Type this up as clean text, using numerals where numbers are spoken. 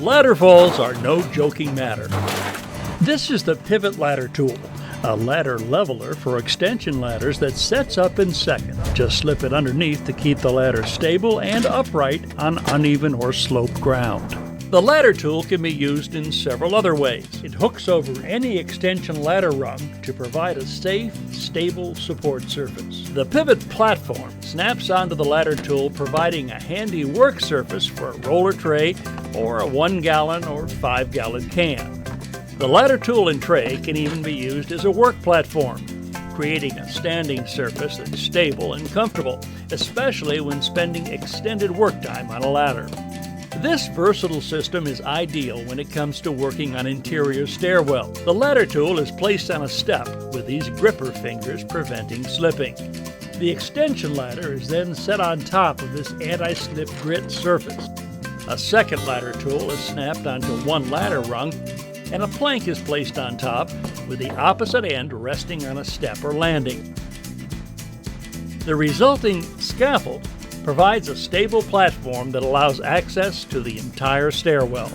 Ladder falls are no joking matter. This is the pivot ladder tool, a ladder leveler for extension ladders that sets up in seconds. Just slip it underneath to keep the ladder stable and upright on uneven or sloped ground. The ladder tool can be used in several other ways. It hooks over any extension ladder rung to provide a safe, stable support surface. The pivot platform snaps onto the ladder tool, providing a handy work surface for a roller tray or a 1-gallon or 5-gallon can. The ladder tool and tray can even be used as a work platform, creating a standing surface that's stable and comfortable, especially when spending extended work time on a ladder. This versatile system is ideal when it comes to working on interior stairwells. The ladder tool is placed on a step with these gripper fingers preventing slipping. The extension ladder is then set on top of this anti-slip grit surface. A second ladder tool is snapped onto one ladder rung, and a plank is placed on top with the opposite end resting on a step or landing. The resulting scaffold provides a stable platform that allows access to the entire stairwell.